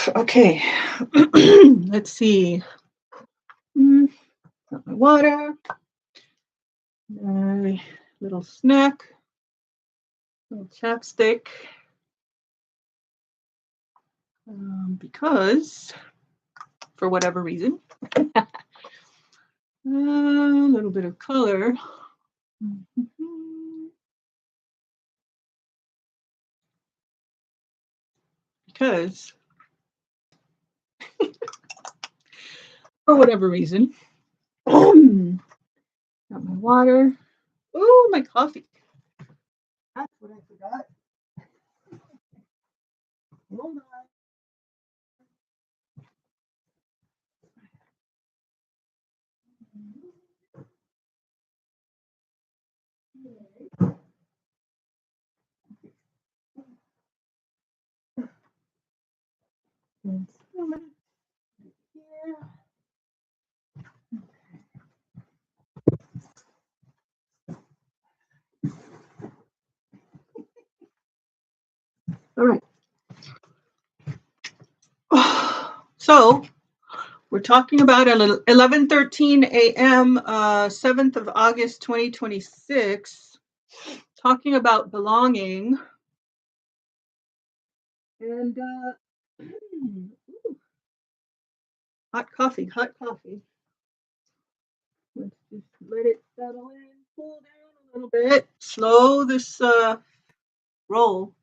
Okay. Let's see. Got my water. My little snack. Little chapstick. Because, for whatever reason, a little bit of color. Because, for whatever reason, got my water. Oh, my coffee. That's what I forgot. Hold on. All right. So we're talking about 11:13 a.m., 7th of August, 2026, talking about belonging. And hot coffee. Let's just let it settle in, cool down a little bit, slow this roll.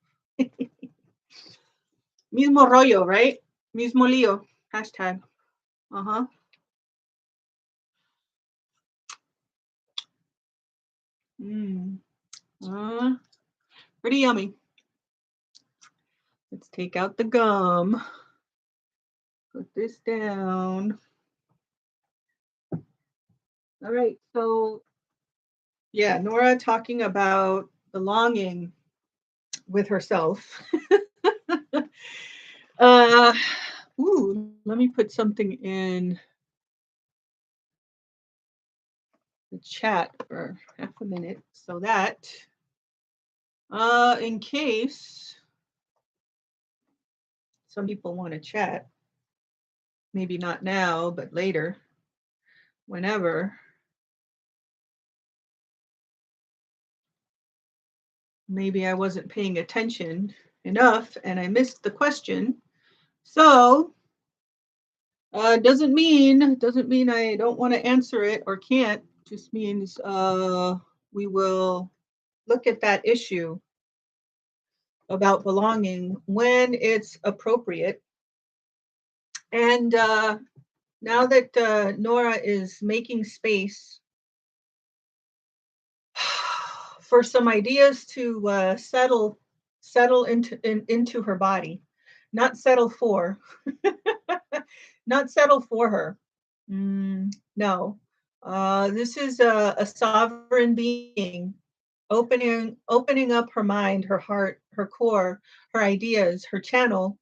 Mismo rollo, right? Mismo lío. Hashtag. Uh-huh. Pretty yummy. Let's take out the gum. Put this down. All right, so yeah, Nora talking about belonging with herself. Let me put something in the chat for half a minute so that in case some people want to chat, maybe not now, but later, whenever. Maybe I wasn't paying attention enough and I missed the question. So doesn't mean I don't want to answer it or can't. Just means we will look at that issue about belonging when it's appropriate. And now that Nora is making space for some ideas to settle into her body, not settle for, not settle for her. No, this is a sovereign being opening up her mind, her heart, her core, her ideas, her channel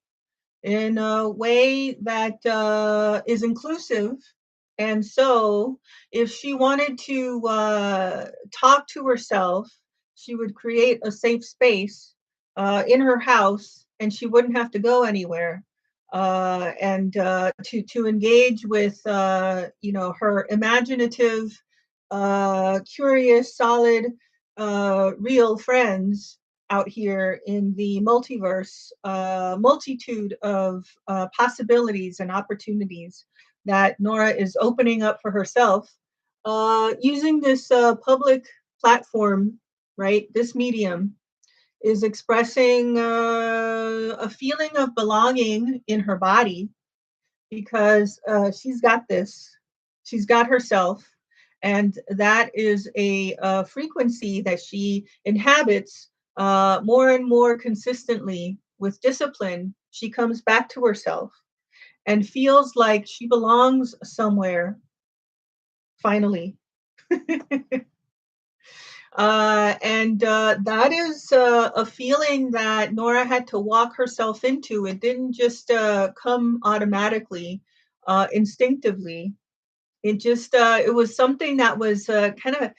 in a way that is inclusive. And so if she wanted to talk to herself, she would create a safe space in her house and she wouldn't have to go anywhere. And to engage with her imaginative, curious, solid, real friends out here in the multiverse, multitude of possibilities and opportunities that Nora is opening up for herself using this public platform, right? This medium is expressing a feeling of belonging in her body because she's got this, she's got herself, and that is a frequency that she inhabits more and more consistently with discipline. She comes back to herself and feels like she belongs somewhere finally. And that is a feeling that Nora had to walk herself into. It didn't just come automatically, instinctively. It was something that was kind of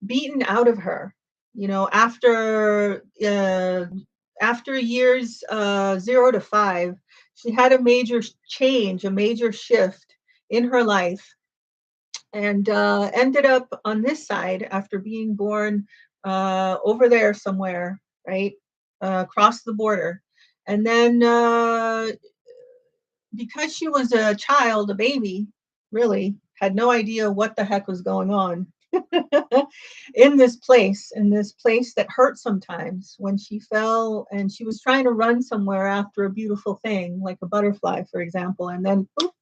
beaten out of her, after years 0 to 5. She had a major change, a major shift in her life, and ended up on this side after being born over there somewhere, right? Across the border. And then because she was a child, a baby, really had no idea what the heck was going on in this place that hurt sometimes, when she fell and she was trying to run somewhere after a beautiful thing, like a butterfly, for example, and then oops,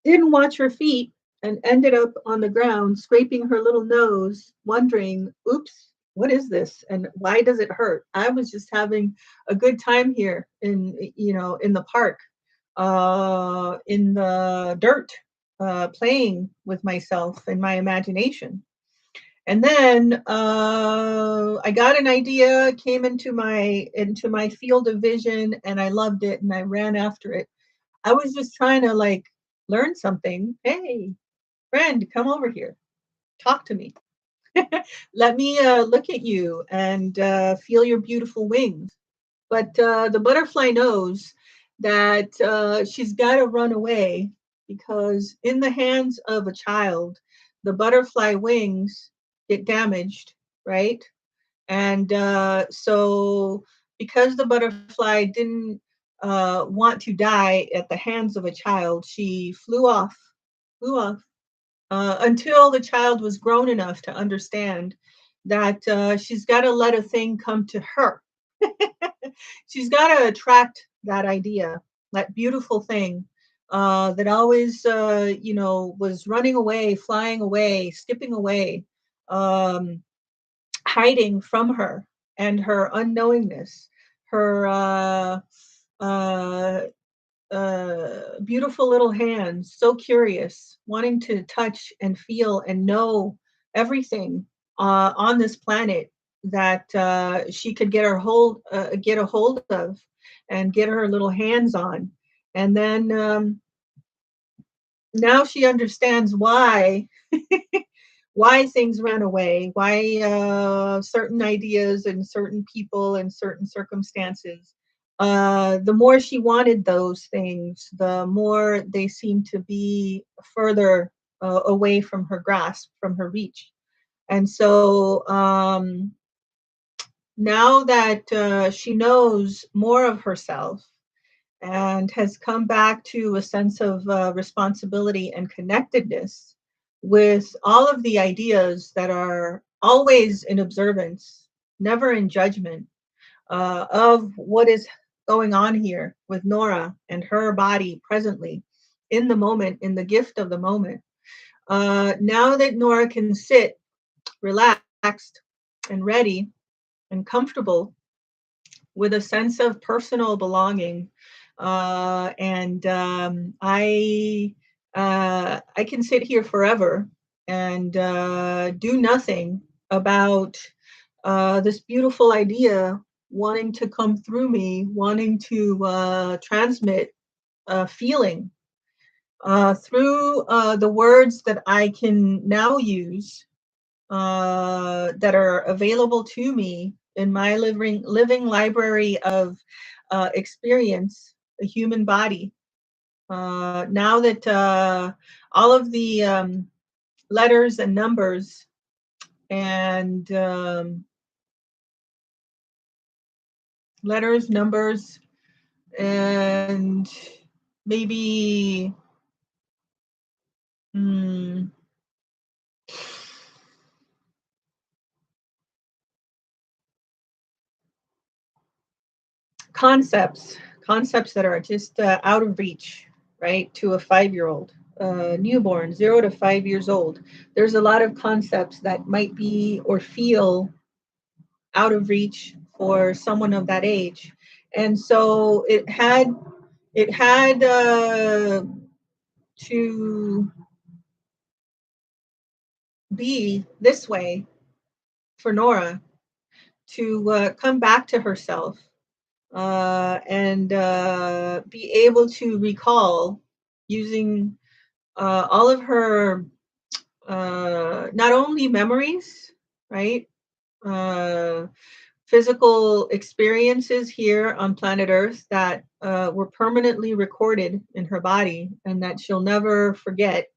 didn't watch her feet and ended up on the ground, scraping her little nose, wondering, oops, what is this? And why does it hurt? I was just having a good time here in the park, in the dirt, playing with myself and my imagination. And then I got an idea, came into my field of vision, and I loved it, and I ran after it. I was just trying to like learn something. Hey, friend, come over here. Talk to me. Let me look at you and feel your beautiful wings. But the butterfly knows that she's got to run away, because in the hands of a child, the butterfly wings get damaged, right? And so, because the butterfly didn't want to die at the hands of a child, she flew off until the child was grown enough to understand that she's got to let a thing come to her. She's got to attract that idea, that beautiful thing that always, was running away, flying away, skipping away, um, hiding from her and her unknowingness, her uh, beautiful little hands, so curious, wanting to touch and feel and know everything on this planet that she could get a hold of, and get her little hands on. And then now she understands why things ran away, why certain ideas and certain people and certain circumstances. The more she wanted those things, the more they seemed to be further away from her grasp, from her reach. And so now that she knows more of herself and has come back to a sense of responsibility and connectedness with all of the ideas that are always in observance, never in judgment, of what is going on here with Nora and her body presently, in the moment, in the gift of the moment. Now that Nora can sit relaxed and ready and comfortable with a sense of personal belonging. And I can sit here forever and do nothing about this beautiful idea wanting to come through me, wanting to transmit a feeling through the words that I can now use, that are available to me in my living library of experience, a human body. Now that all of the letters and numbers and letters, numbers, and maybe mm, concepts that are just out of reach, right, to a 5-year old, newborn, 0 to 5 years old. There's a lot of concepts that might be or feel out of reach for someone of that age. And so it had to be this way for Nora to come back to herself, and be able to recall, using all of her not only memories, right? Uh, physical experiences here on planet Earth that were permanently recorded in her body and that she'll never forget.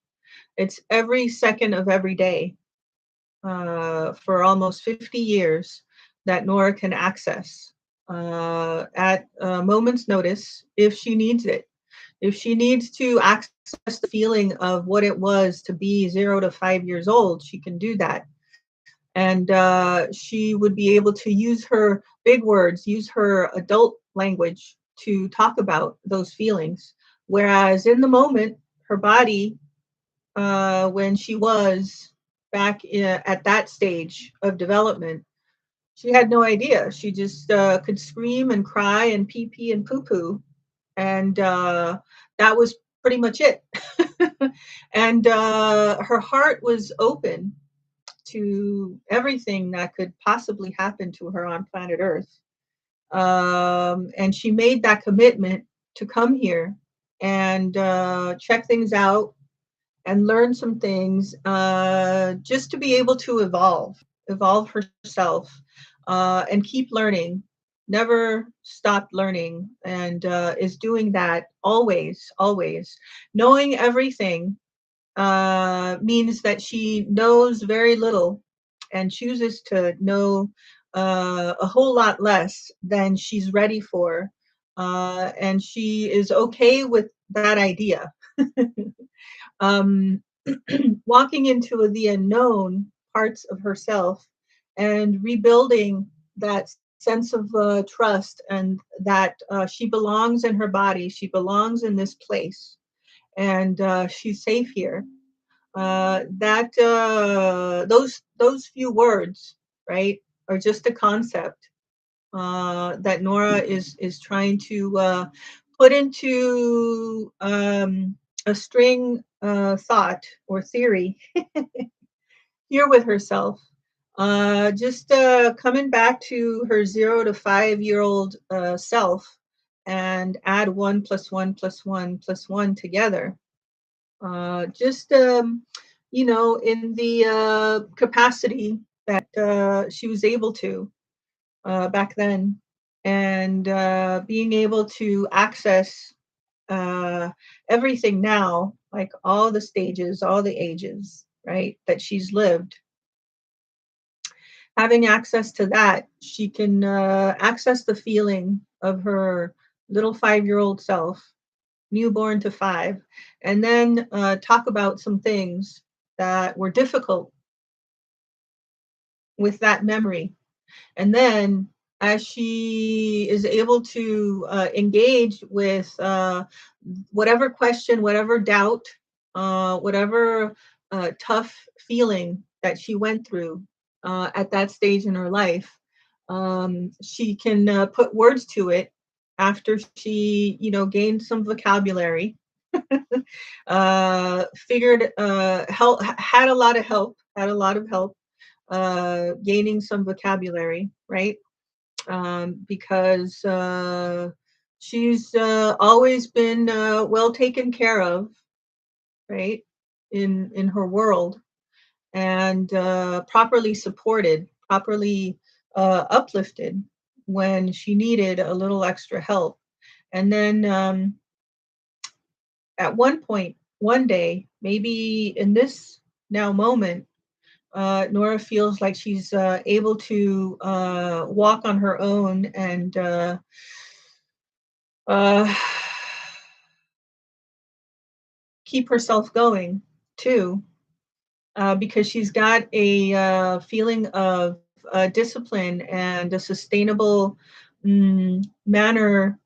It's every second of every day for almost 50 years that Nora can access at a moment's notice if she needs it. If she needs to access the feeling of what it was to be 0 to 5 years old, she can do that. And she would be able to use her big words, use her adult language to talk about those feelings. Whereas in the moment, her body, when she was at that stage of development, she had no idea. She just could scream and cry and pee pee and poo poo, and that was pretty much it. And her heart was open to everything that could possibly happen to her on planet Earth. And she made that commitment to come here and check things out and learn some things just to be able to evolve herself and keep learning, never stop learning, and is doing that always, always. Knowing everything means that she knows very little and chooses to know a whole lot less than she's ready for. And she is okay with that idea. um, Walking into the unknown parts of herself and rebuilding that sense of trust and that she belongs in her body, she belongs in this place, and she's safe here. That those few words, right, are just a concept that Nora is trying to put into a string thought or theory here with herself. Just coming back to her 0 to 5 year old self and add 1 plus 1 plus 1 plus 1 together. Just in the capacity that she was able to back then, and being able to access uh, everything now, like all the stages, all the ages, right, that she's lived. Having access to that, she can access the feeling of her little 5 year old self, newborn to five, and then talk about some things that were difficult with that memory. And then, as she is able to engage with whatever question, whatever doubt, whatever tough feeling that she went through at that stage in her life, she can put words to it after she, gained some vocabulary, figured, had a lot of help, gaining some vocabulary, right? Because she's always been well taken care of, right, in her world, and properly supported, properly uplifted when she needed a little extra help. And then at one point, one day, maybe in this now moment, Nora feels like she's able to walk on her own and uh, keep herself going too, because she's got a feeling of discipline and a sustainable manner,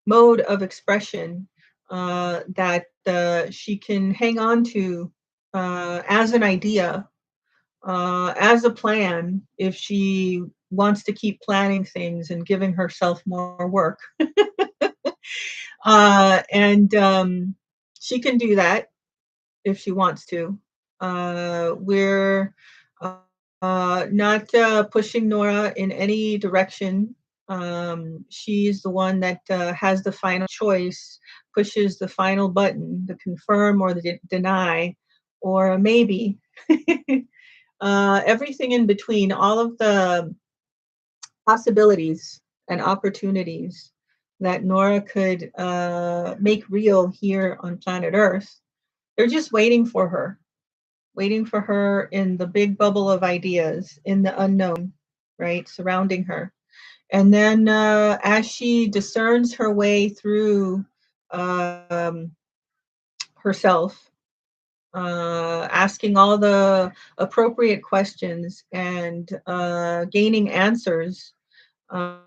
mode of expression that she can hang on to as an idea, as a plan, if she wants to keep planning things and giving herself more work. And she can do that if she wants to. We're not pushing Nora in any direction. She's the one that has the final choice, pushes the final button, the confirm or the deny, or a maybe. Everything in between, all of the possibilities and opportunities that Nora could make real here on planet Earth. They're just waiting for her in the big bubble of ideas, in the unknown, right, surrounding her. And then as she discerns her way through herself, asking all the appropriate questions and gaining answers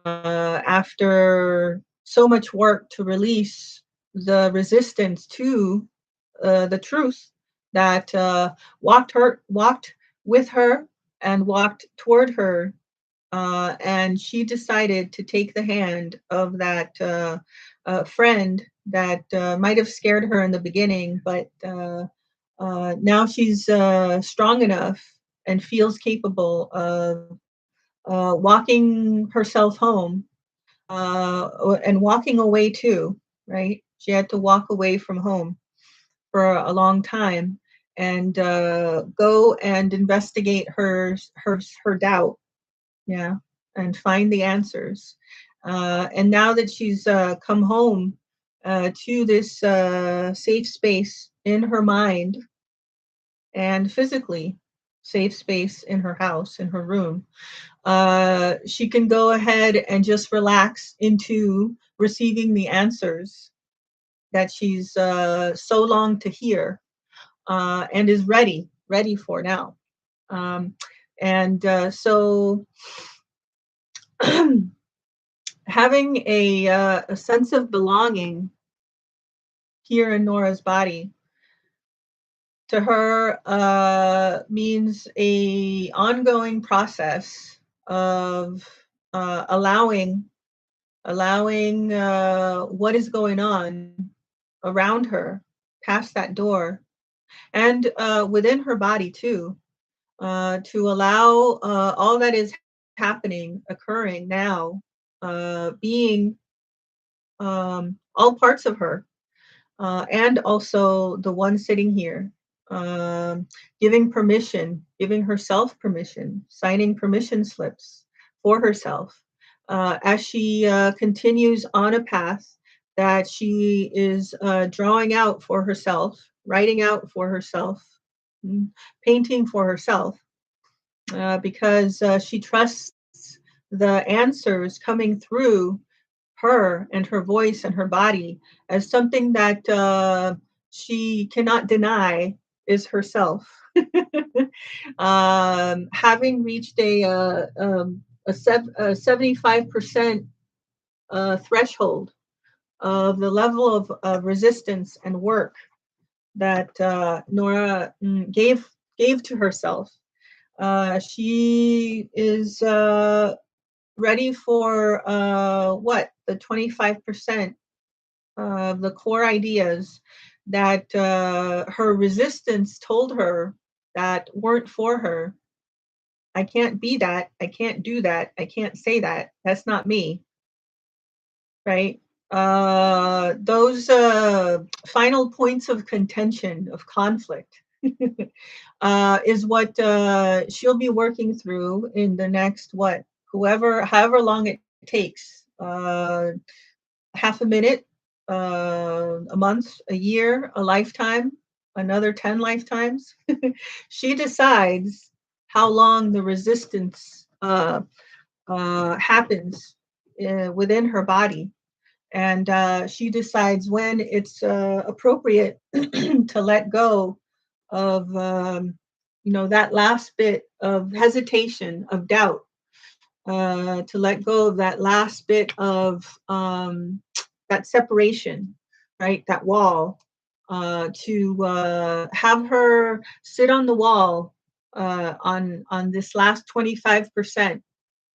after so much work to release the resistance to the truth that walked with her and walked toward her, and she decided to take the hand of that friend that might have scared her in the beginning, but now she's strong enough and feels capable of walking herself home, and walking away too, right? She had to walk away from home for a long time and go and investigate her doubt, yeah, and find the answers. And now that she's come home to this safe space in her mind and physically safe space in her house, in her room, she can go ahead and just relax into receiving the answers that she's so longed to hear, and is ready for now. Um, and so having a sense of belonging here in Nora's body to her means a ongoing process of allowing what is going on around her, past that door, and within her body too, to allow all that is happening, occurring now, being all parts of her, and also the one sitting here, um, giving herself permission, signing permission slips for herself as she continues on a path that she is drawing out for herself, writing out for herself, painting for herself, because she trusts the answers coming through her and her voice and her body as something that she cannot deny is herself. Having reached a 75% threshold of the level of resistance and work that Nora gave to herself, she is ready for what, the 25% of the core ideas that her resistance told her that weren't for her. I can't be that. I can't do that. I can't say that. That's not me, right? Those final points of contention, of conflict, is what she'll be working through in the next, what, however long it takes, half a minute, a month, a year, a lifetime, another 10 lifetimes. She decides how long the resistance happens within her body. And she decides when it's appropriate to let go of, that last bit of hesitation, of doubt, to let go of that last bit of that separation, right? That wall, to have her sit on the wall on this last 25%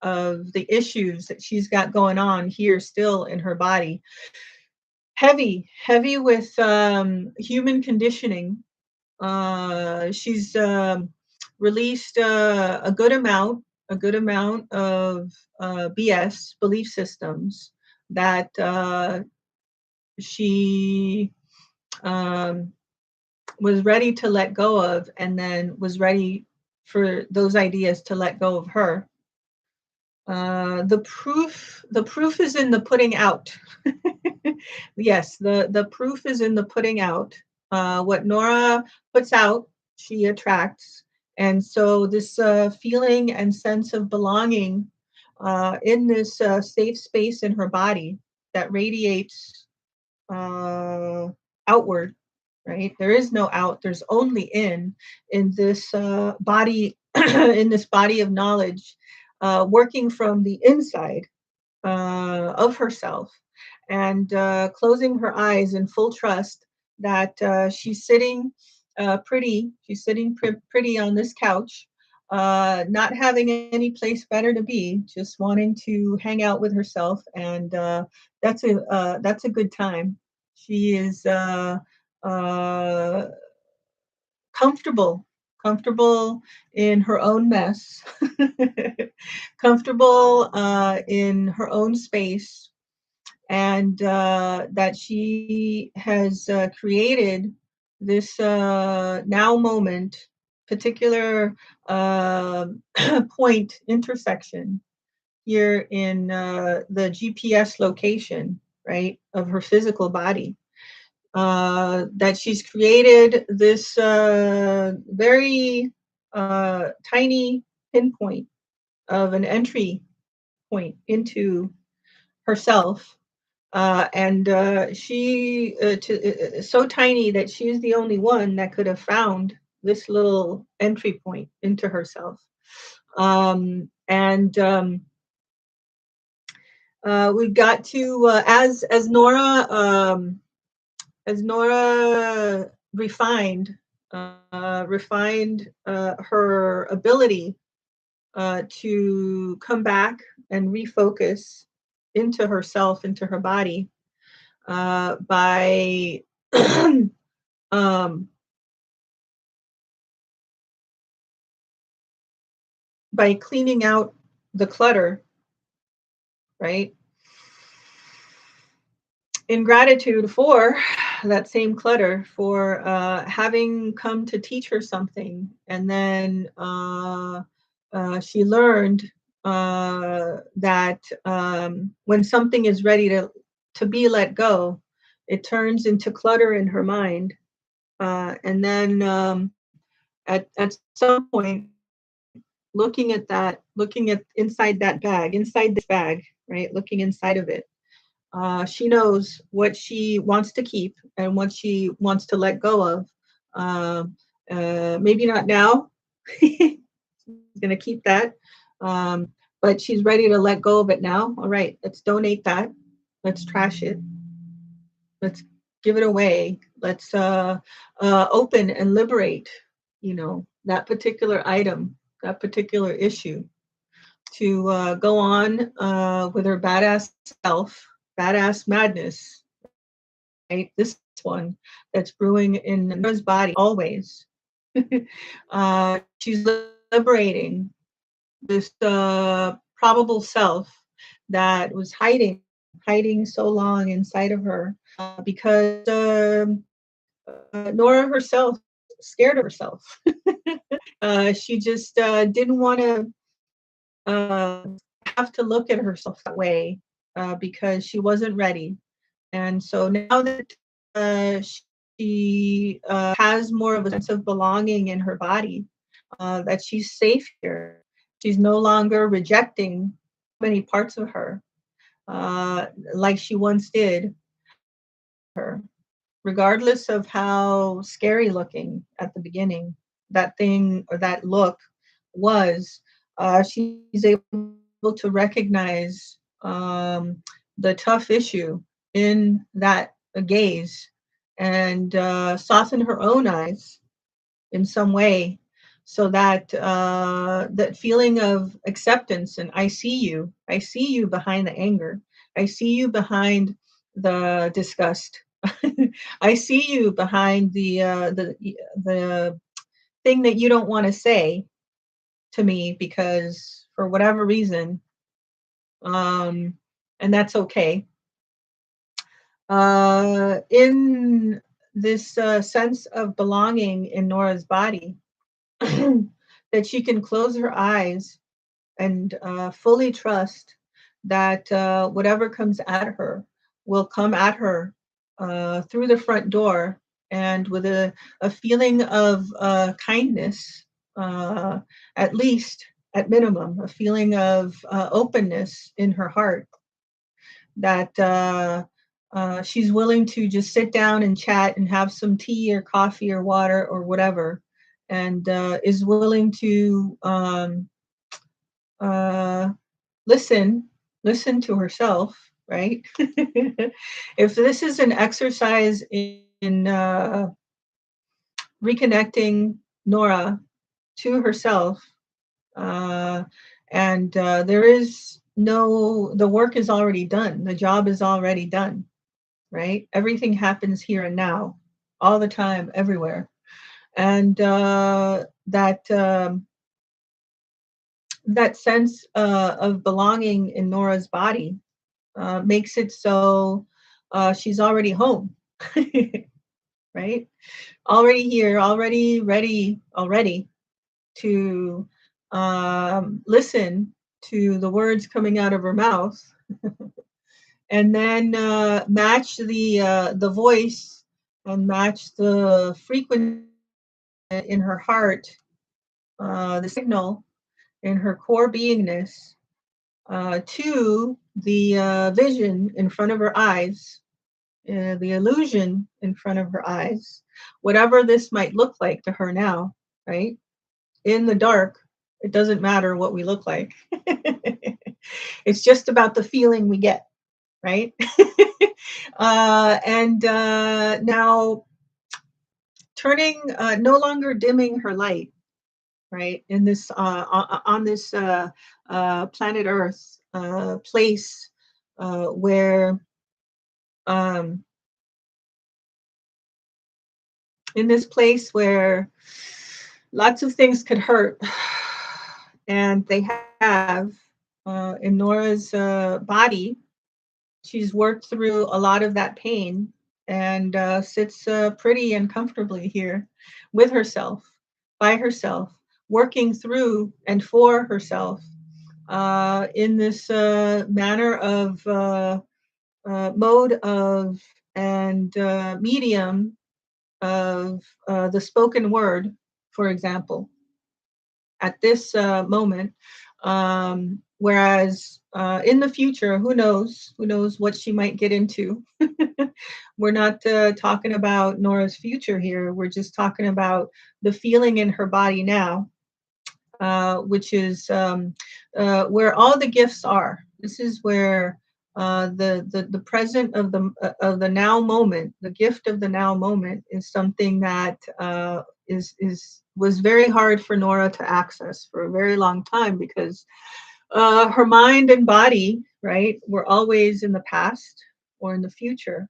of the issues that she's got going on here still in her body. Heavy with human conditioning. She's released a good amount of BS, belief systems, that she was ready to let go of, and then was ready for those ideas to let go of her. The proof is in the putting out. Yes, the proof is in the putting out. What Nora puts out, she attracts. And so this feeling and sense of belonging in this safe space in her body that radiates uh, outward, right? There is no out. There's only in this body, in this body of knowledge, working from the inside of herself, and closing her eyes in full trust that she's sitting pretty. She's sitting pretty on this couch, not having any place better to be, just wanting to hang out with herself, and that's a good time. She is uh, comfortable, comfortable in her own mess, comfortable in her own space, and that she has created this now moment, particular uh, point intersection here in the GPS location, right, of her physical body. That she's created this very tiny pinpoint of an entry point into herself, and so tiny that she's the only one that could have found this little entry point into herself. And we got to as Nora refined her ability to come back and refocus into herself, into her body, by um, by cleaning out the clutter, right? In gratitude for that same clutter, for having come to teach her something, and then she learned that when something is ready to be let go, it turns into clutter in her mind, and then at some point, looking at inside this bag, right, looking inside of it, she knows what she wants to keep and what she wants to let go of. Uh, Maybe not now. She's going to keep that. Um, but she's ready to let go of it now. All right, let's donate that. Let's trash it. Let's give it away. Let's open and liberate, that particular item, that particular issue, to go on with her badass self, badass madness, right? This one that's brewing in Nora's body always. She's liberating this probable self that was hiding so long inside of her, because Nora herself scared of herself. She just didn't want to have to look at herself that way, because she wasn't ready. And so now that she has more of a sense of belonging in her body, that she's safe here, she's no longer rejecting many parts of her, like she once did her, regardless of how scary looking at the beginning that thing or that look was. She's able to recognize the tough issue in that gaze, and soften her own eyes in some way, so that that feeling of acceptance, and I see you behind the anger, I see you behind the disgust, I see you behind the thing that you don't want to say to me because for whatever reason, um, and that's okay. In this sense of belonging in Nora's body, that she can close her eyes and fully trust that whatever comes at her will come at her through the front door, and with a feeling of kindness, uh, at least, at minimum, a feeling of openness in her heart, that she's willing to just sit down and chat and have some tea or coffee or water or whatever, and is willing to uh, listen, listen to herself, right? If this is an exercise in reconnecting Nora to herself, uh, and there is no, the work is already done, the job is already done, right? Everything happens here and now, all the time, everywhere. And that sense of belonging in Nora's body makes it so she's already home, right? Already here, already ready, already to listen to the words coming out of her mouth, and then match the voice and match the frequency in her heart, the signal in her core beingness, to the vision in front of her eyes, the illusion in front of her eyes, whatever this might look like to her now, right? In the dark, it doesn't matter what we look like. It's just about the feeling we get, right? And now turning, no longer dimming her light, right? In this, on this planet Earth, place where, um, in this place where lots of things could hurt, and they have, in Nora's body. She's worked through a lot of that pain, and sits pretty and comfortably here with herself, by herself, working through and for herself, in this manner of mode of and medium of the spoken word, for example, at this moment. Whereas in the future, who knows? Who knows what she might get into? We're not talking about Nora's future here. We're just talking about the feeling in her body now, which is where all the gifts are. This is where the present of the now moment, the gift of the now moment, is something that is was very hard for Nora to access for a very long time, because her mind and body, right, were always in the past or in the future.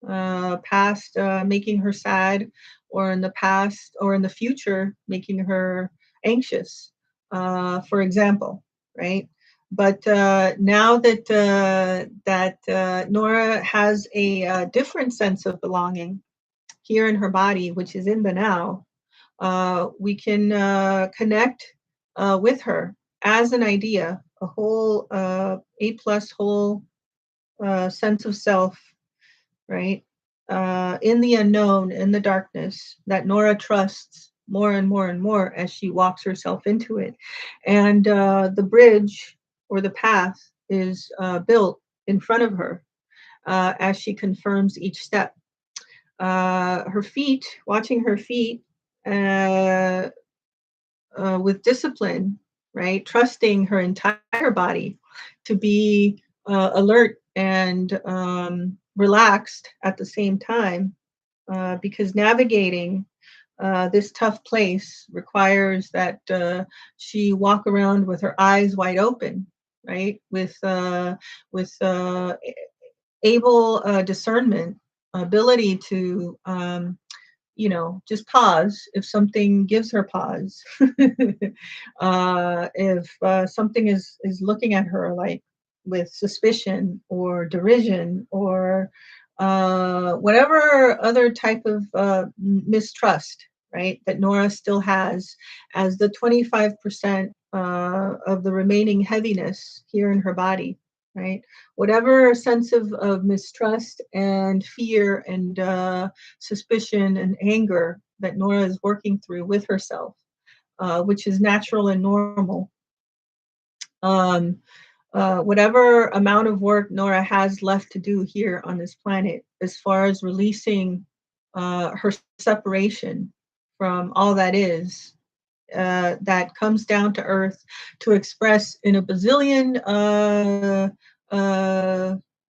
Past making her sad, or in the past or in the future making her anxious, for example, right? But now that Nora has a different sense of belonging here in her body, which is in the now, we can connect with her as an idea, a whole A plus whole sense of self, right? In the unknown, in the darkness, that Nora trusts more and more and more as she walks herself into it. And the bridge or the path is built in front of her as she confirms each step. Her feet, watching her feet, uh, with discipline, right? Trusting her entire body to be alert and relaxed at the same time, because navigating this tough place requires that she walk around with her eyes wide open, right? With able discernment, ability to just pause if something gives her pause. If something is looking at her like with suspicion or derision, or whatever other type of mistrust, right? That Nora still has as the 25% of the remaining heaviness here in her body, right? Whatever sense of mistrust and fear and suspicion and anger that Nora is working through with herself, which is natural and normal. Whatever amount of work Nora has left to do here on this planet, as far as releasing her separation from all that is, that comes down to earth to express in a bazillion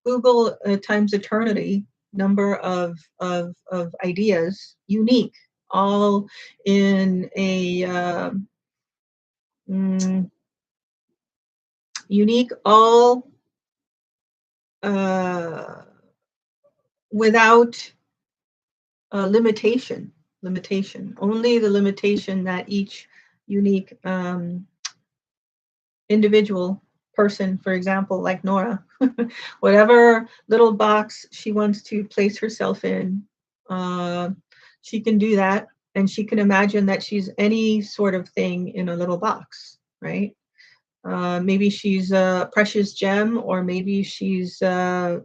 Google times eternity number of ideas, unique, all in a unique, all without limitation. Only the limitation that each unique individual person, for example, like Nora, whatever little box she wants to place herself in, she can do that, and she can imagine that she's any sort of thing in a little box, right? Maybe she's a precious gem, or maybe she's a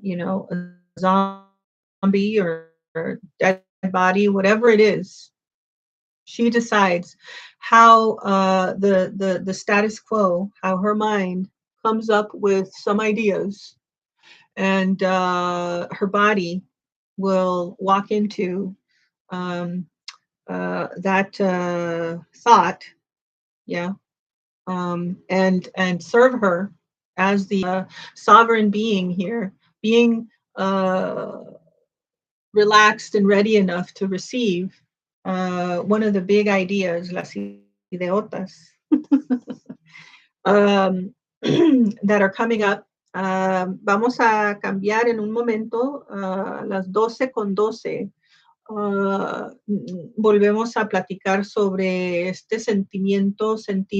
zombie or dead body, whatever it is. She decides how the status quo, how her mind comes up with some ideas, and her body will walk into that thought, yeah, and serve her as the sovereign being here, being relaxed and ready enough to receive one of the big ideas, las ideotas, that are coming up. Vamos a cambiar en un momento, las 12:12. Volvemos a platicar sobre este sentimiento, sentido